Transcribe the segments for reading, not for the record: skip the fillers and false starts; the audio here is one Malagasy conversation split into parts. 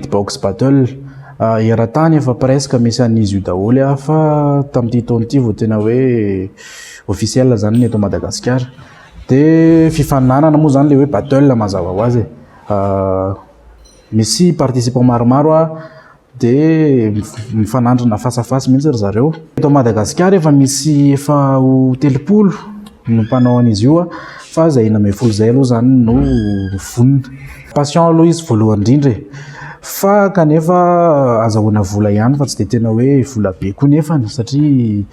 Beatbox Battle. Eran-tany efa presque misy an'izy io daholo fa tamin'ity taona ity vao tena hoe officiel zany ny eto Madagasikara. De fifaninanana moa zany le hoe battle mazava ho azy. Misy participants maromaro de mifanandrina face à face mihitsy ry zareo. Eto Madagasikara efa misy efa ho 30 no mpanao an'izy io fa zay 90 zay aloha zany no vonona. Passion aloha izy voalohany indrindra fa kanefa azahoana vola ihany fa tsy de tena hoe vola be koa nefany satria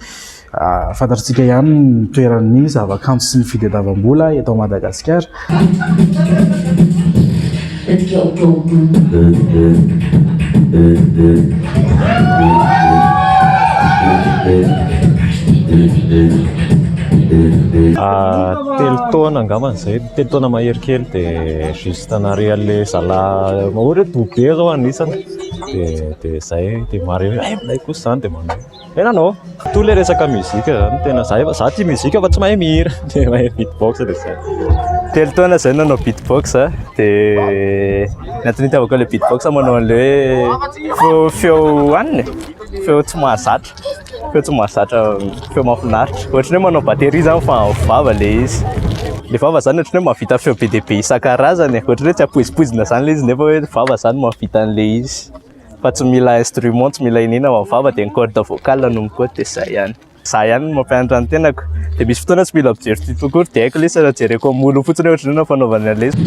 fantatsika ihany ny toeran'ny zavakanto sy ny fitadiavam-bola eto Madagasikara. Telo taona angamba zay, telo taona mahery kely de juste anare le zala ohatra hoe dobe zao anisany de zay de mare hoe minay kosa zany de manao nanao to le resaka muzika zany tena za tia muzika fa tsy mahay mihira de mahay beatbox de zay. Telo taona zay nanao beatbox de natiny tiavako le beatbox manao an'le hoe feo aniny feo tsy mahazatra feo mahafinaritra ohatra hoe manao batterie zany fa vava le izy le vava zany ohatra hoe mahavita feo be de be isan-karazany ohatra hoe tsy apoizipozina zany le izy nefa hoe vava zany mahavita an'le izy fa tsy mila instrument tsy mila inina vava de ny corde vocale no mikoa de zay ihany. Za ihany mampianatra ny tenako de misy fotoana tsy mila mijery tuto kory de haiko le sa jereko amin'ny olo fotsiny ohatra hoe fanaovana an'le izy.